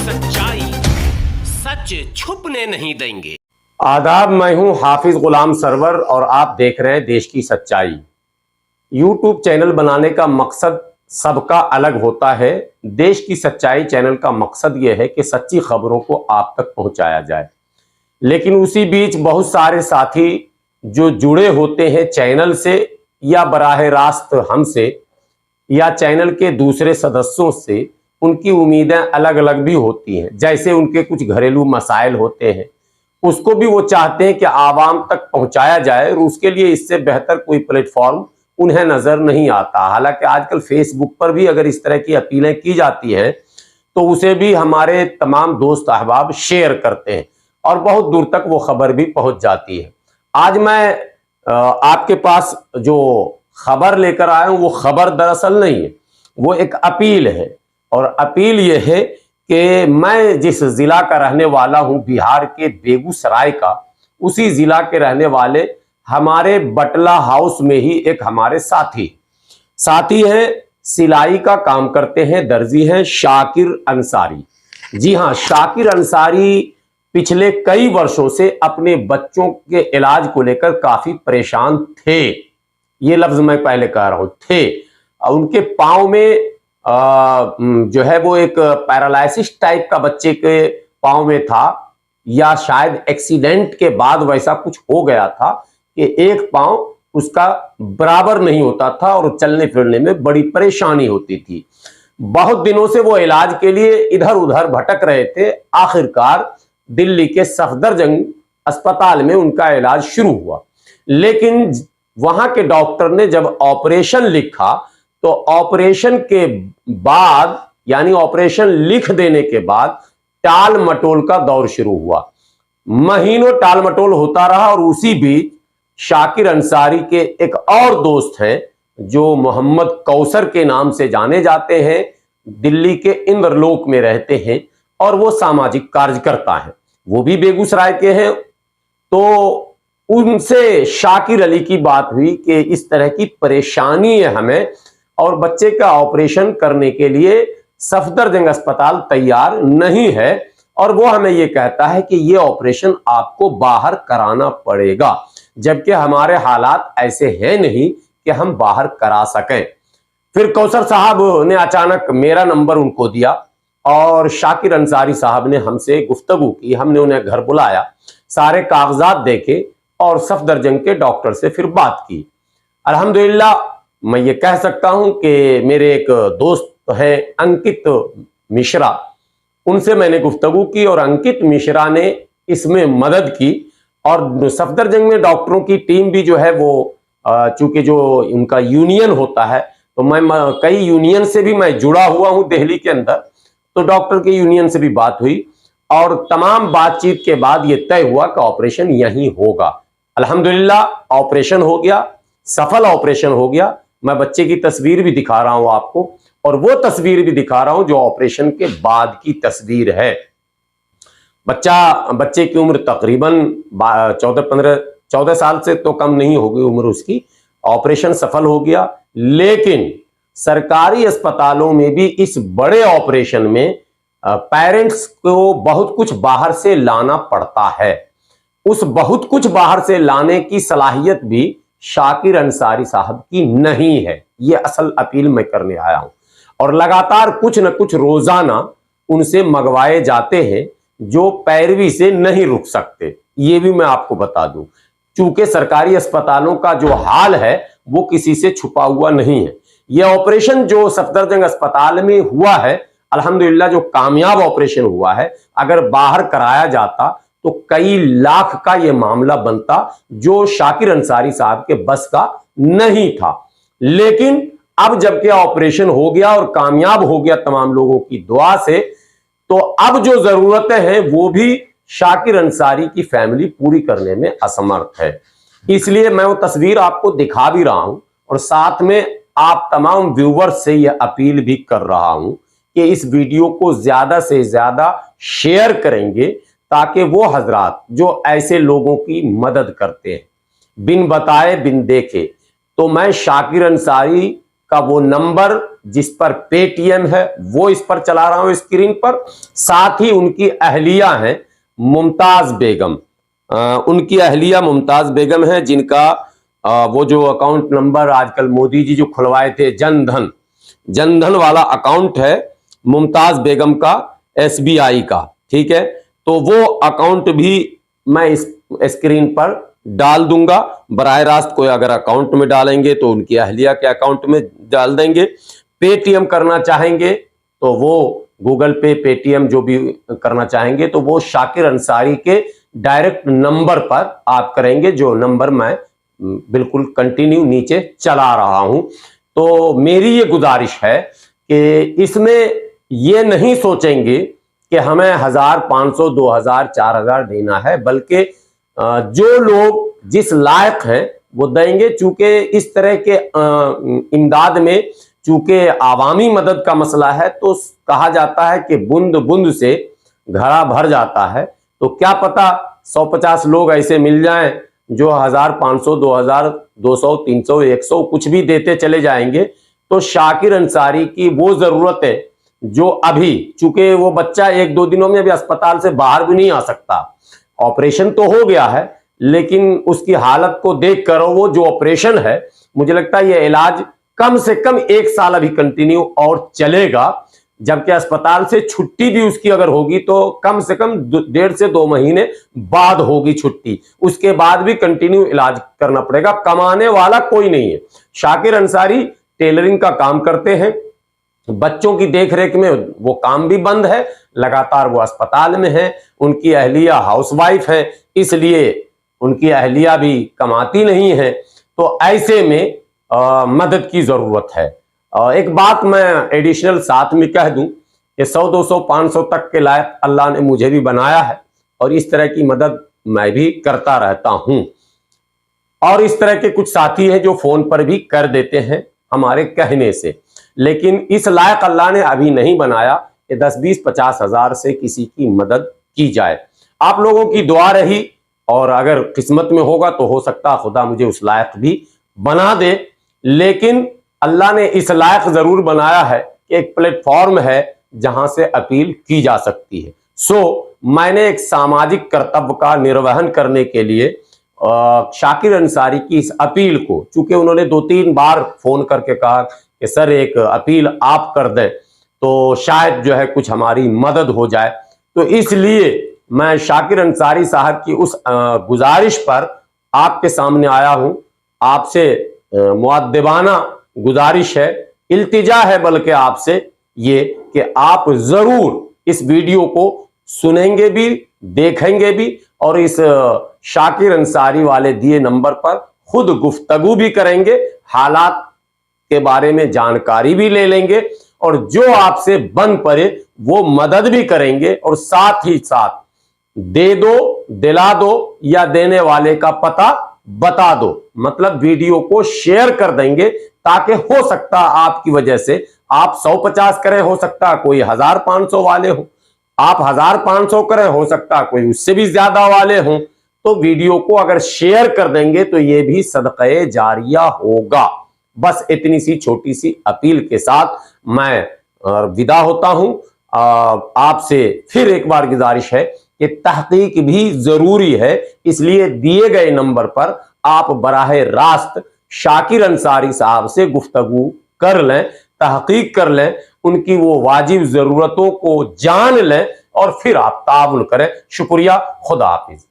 सच्चाई सच छुपने नहीं देंगे। आदाब, मैं हूं हाफिज गुलाम सरवर और आप देख रहे हैं देश की सच्चाई। यूट्यूब चैनल बनाने का मकसद सबका अलग होता है। देश की सच्चाई चैनल का मकसद यह है कि सच्ची खबरों को आप तक पहुंचाया जाए, लेकिन उसी बीच बहुत सारे साथी जो जुड़े होते हैं चैनल से या बराह रास्त हमसे या चैनल के दूसरे सदस्यों से, उनकी उम्मीदें अलग अलग भी होती हैं। जैसे उनके कुछ घरेलू मसाइल होते हैं, उसको भी वो चाहते हैं कि आवाम तक पहुंचाया जाए, और उसके लिए इससे बेहतर कोई प्लेटफॉर्म उन्हें नजर नहीं आता। हालांकि आजकल फेसबुक पर भी अगर इस तरह की अपीलें की जाती हैं तो उसे भी हमारे तमाम दोस्त अहबाब शेयर करते हैं और बहुत दूर तक वो खबर भी पहुंच जाती है। आज मैं आपके पास जो खबर लेकर आया हूं वो खबर दरअसल नहीं है, वो एक अपील है। और अपील ये है कि मैं जिस जिला का रहने वाला हूं, बिहार के बेगूसराय का, उसी जिला के रहने वाले हमारे बटला हाउस में ही एक हमारे साथी हैं, सिलाई का काम करते हैं, दर्जी हैं, शाकिर अंसारी। जी हां, शाकिर अंसारी पिछले कई वर्षों से अपने बच्चों के इलाज को लेकर काफी परेशान थे। ये लफ्ज मैं पहले कह रहा हूं, थे। उनके पांव में जो है वो एक पैरालिसिस टाइप का बच्चे के पांव में था, या शायद एक्सीडेंट के बाद वैसा कुछ हो गया था कि एक पांव उसका बराबर नहीं होता था और चलने फिरने में बड़ी परेशानी होती थी। बहुत दिनों से वो इलाज के लिए इधर उधर भटक रहे थे। आखिरकार दिल्ली के सफदरजंग अस्पताल में उनका इलाज शुरू हुआ, लेकिन वहां के डॉक्टर ने जब ऑपरेशन लिखा तो ऑपरेशन के बाद, यानी ऑपरेशन लिख देने के बाद, टाल मटोल का दौर शुरू हुआ। महीनों टाल मटोल होता रहा, और उसी बीच शाकिर अंसारी के एक और दोस्त हैं जो मोहम्मद कौसर के नाम से जाने जाते हैं, दिल्ली के इंद्रलोक में रहते हैं और वो सामाजिक कार्यकर्ता हैं, वो भी बेगूसराय के हैं। तो उनसे शाकिर अली की बात हुई कि इस तरह की परेशानी है हमें, और बच्चे का ऑपरेशन करने के लिए सफदरजंग अस्पताल तैयार नहीं है, और वो हमें ये कहता है कि ये ऑपरेशन आपको बाहर कराना पड़ेगा, जबकि हमारे हालात ऐसे हैं नहीं कि हम बाहर करा सकें। फिर कौसर साहब ने अचानक मेरा नंबर उनको दिया और शाकिर अंसारी साहब ने हमसे गुफ्तगू की। हमने उन्हें घर बुलाया, सारे कागजात देखे और सफदरजंग के डॉक्टर से फिर बात की। अल्हम्दुलिल्लाह मैं ये कह सकता हूं कि मेरे एक दोस्त हैं अंकित मिश्रा, उनसे मैंने गुफ्तगू की और अंकित मिश्रा ने इसमें मदद की। और सफदरजंग में डॉक्टरों की टीम भी जो है वो, चूंकि जो उनका यूनियन होता है, तो मैं कई यूनियन से भी मैं जुड़ा हुआ हूं दिल्ली के अंदर, तो डॉक्टर के यूनियन से भी बात हुई और तमाम बातचीत के बाद ये तय हुआ कि ऑपरेशन यहीं होगा। अल्हम्दुलिल्लाह ऑपरेशन हो गया, सफल ऑपरेशन हो गया। मैं बच्चे की तस्वीर भी दिखा रहा हूं आपको, और वो तस्वीर भी दिखा रहा हूं जो ऑपरेशन के बाद की तस्वीर है। बच्चे की उम्र तकरीबन 14 साल से तो कम नहीं होगी उम्र उसकी। ऑपरेशन सफल हो गया, लेकिन सरकारी अस्पतालों में भी इस बड़े ऑपरेशन में पेरेंट्स को बहुत कुछ बाहर से लाना पड़ता है। उस बहुत कुछ बाहर से लाने की सलाहियत भी शाकिर अंसारी साहब की नहीं है। ये असल अपील मैं करने आया हूं, और लगातार कुछ न कुछ रोजाना उनसे मंगवाए जाते हैं जो पैरवी से नहीं रुक सकते। ये भी मैं आपको बता दूं, चूंकि सरकारी अस्पतालों का जो हाल है वो किसी से छुपा हुआ नहीं है। यह ऑपरेशन जो सफदरजंग अस्पताल में हुआ है, अल्हम्दुलिल्लाह जो कामयाब ऑपरेशन हुआ है, अगर बाहर कराया जाता तो कई लाख का यह मामला बनता, जो शाकिर अंसारी साहब के बस का नहीं था। लेकिन अब जबकि ऑपरेशन हो गया और कामयाब हो गया तमाम लोगों की दुआ से, तो अब जो जरूरतें हैं वो भी शाकिर अंसारी की फैमिली पूरी करने में असमर्थ है। इसलिए मैं वो तस्वीर आपको दिखा भी रहा हूं, और साथ में आप तमाम व्यूवर्स से यह अपील भी कर रहा हूं कि इस वीडियो को ज्यादा से ज्यादा शेयर करेंगे, ताकि वो हजरात जो ऐसे लोगों की मदद करते हैं बिन बताए बिन देखे, तो मैं शाकिर अंसारी का वो नंबर जिस पर पेटीएम है वो इस पर चला रहा हूं स्क्रीन पर। साथ ही उनकी अहलिया है मुमताज बेगम, उनकी अहलिया मुमताज बेगम है, जिनका वो जो अकाउंट नंबर आजकल मोदी जी जो खुलवाए थे जनधन वाला अकाउंट है मुमताज बेगम का, एसबीआई का, ठीक है। तो वो अकाउंट भी मैं इस स्क्रीन पर डाल दूंगा। बराह रास्त कोई अगर अकाउंट में डालेंगे तो उनकी अहलिया के अकाउंट में डाल देंगे। पेटीएम करना चाहेंगे तो वो गूगल पे, पेटीएम जो भी करना चाहेंगे तो वो शाकिर अंसारी के डायरेक्ट नंबर पर आप करेंगे, जो नंबर मैं बिल्कुल कंटिन्यू नीचे चला रहा हूं। तो मेरी ये गुजारिश है कि इसमें ये नहीं सोचेंगे कि हमें 1000, 500, 2000, 4000 देना है, बल्कि जो लोग जिस लायक हैं वो देंगे। चूंकि इस तरह के इमदाद में चूंकि आवामी मदद का मसला है तो कहा जाता है कि बूंद बूंद से घड़ा भर जाता है। तो क्या पता 150 लोग ऐसे मिल जाएं जो 1000, 500, 2000, 200, 300, 100 कुछ भी देते चले जाएंगे। तो शाकिर अंसारी की वो जरूरत है जो अभी, चूंकि वो बच्चा 1-2 दिनों में अभी अस्पताल से बाहर भी नहीं आ सकता, ऑपरेशन तो हो गया है लेकिन उसकी हालत को देखकर वो जो ऑपरेशन है, मुझे लगता है ये इलाज कम से कम 1 साल अभी कंटिन्यू और चलेगा। जबकि अस्पताल से छुट्टी भी उसकी अगर होगी तो कम से कम 1.5 से 2 महीने बाद होगी छुट्टी, उसके बाद भी कंटिन्यू इलाज करना पड़ेगा। कमाने वाला कोई नहीं है। शाकिर अंसारी टेलरिंग का काम करते हैं, बच्चों की देखरेख में वो काम भी बंद है, लगातार वो अस्पताल में है। उनकी अहलिया हाउसवाइफ है, इसलिए उनकी अहलिया भी कमाती नहीं है। तो ऐसे में मदद की जरूरत है। एक बात मैं एडिशनल साथ में कह दूं कि 100, 200, 500 तक के लायक अल्लाह ने मुझे भी बनाया है और इस तरह की मदद मैं भी करता रहता हूं। और इस तरह के कुछ साथी हैं जो फोन पर भी कर देते हैं हमारे कहने से, लेकिन इस लायक अल्लाह ने अभी नहीं बनाया कि 10, 20, 50 हजार से किसी की मदद की जाए। आप लोगों की दुआ रही और अगर किस्मत में होगा तो हो सकता खुदा मुझे उस लायक भी बना दे। लेकिन अल्लाह ने इस लायक जरूर बनाया है कि एक प्लेटफॉर्म है जहां से अपील की जा सकती है। सो मैंने एक सामाजिक कर्तव्य का निर्वहन करने के लिए शाकिर अंसारी की इस अपील को, चूंकि उन्होंने 2-3 बार फोन करके कहा कि सर एक अपील आप कर दें तो शायद जो है कुछ हमारी मदद हो जाए, तो इसलिए मैं शाकिर अंसारी साहब की उस गुजारिश पर आपके सामने आया हूं। आपसे मुअद्दिबाना गुजारिश है, इल्तिजा है बल्कि आपसे ये कि आप जरूर इस वीडियो को सुनेंगे भी, देखेंगे भी और इस शाकिर अंसारी वाले दिए नंबर पर खुद गुफ्तगू भी करेंगे, हालात के बारे में जानकारी भी ले लेंगे और जो आपसे बन पड़े वो मदद भी करेंगे और साथ ही साथ दे दो, दिला दो या देने वाले का पता बता दो, मतलब वीडियो को शेयर कर देंगे ताकि हो सकता आपकी वजह से आप 150 करें, हो सकता कोई 1500 वाले हो, आप 1500 करें, हो सकता कोई उससे भी ज्यादा वाले हों। तो वीडियो को अगर शेयर कर देंगे तो ये भी सदक़े जारिया होगा। बस इतनी सी छोटी सी अपील के साथ मैं विदा होता हूं। आपसे फिर एक बार गुजारिश है कि तहकीक भी जरूरी है, इसलिए दिए गए नंबर पर आप बराह रास्त शाकिर अंसारी साहब से गुफ्तगू कर लें, तहकीक कर लें, उनकी वो वाजिब जरूरतों को जान लें और फिर आप ताउन करें। शुक्रिया, खुदा हाफिज।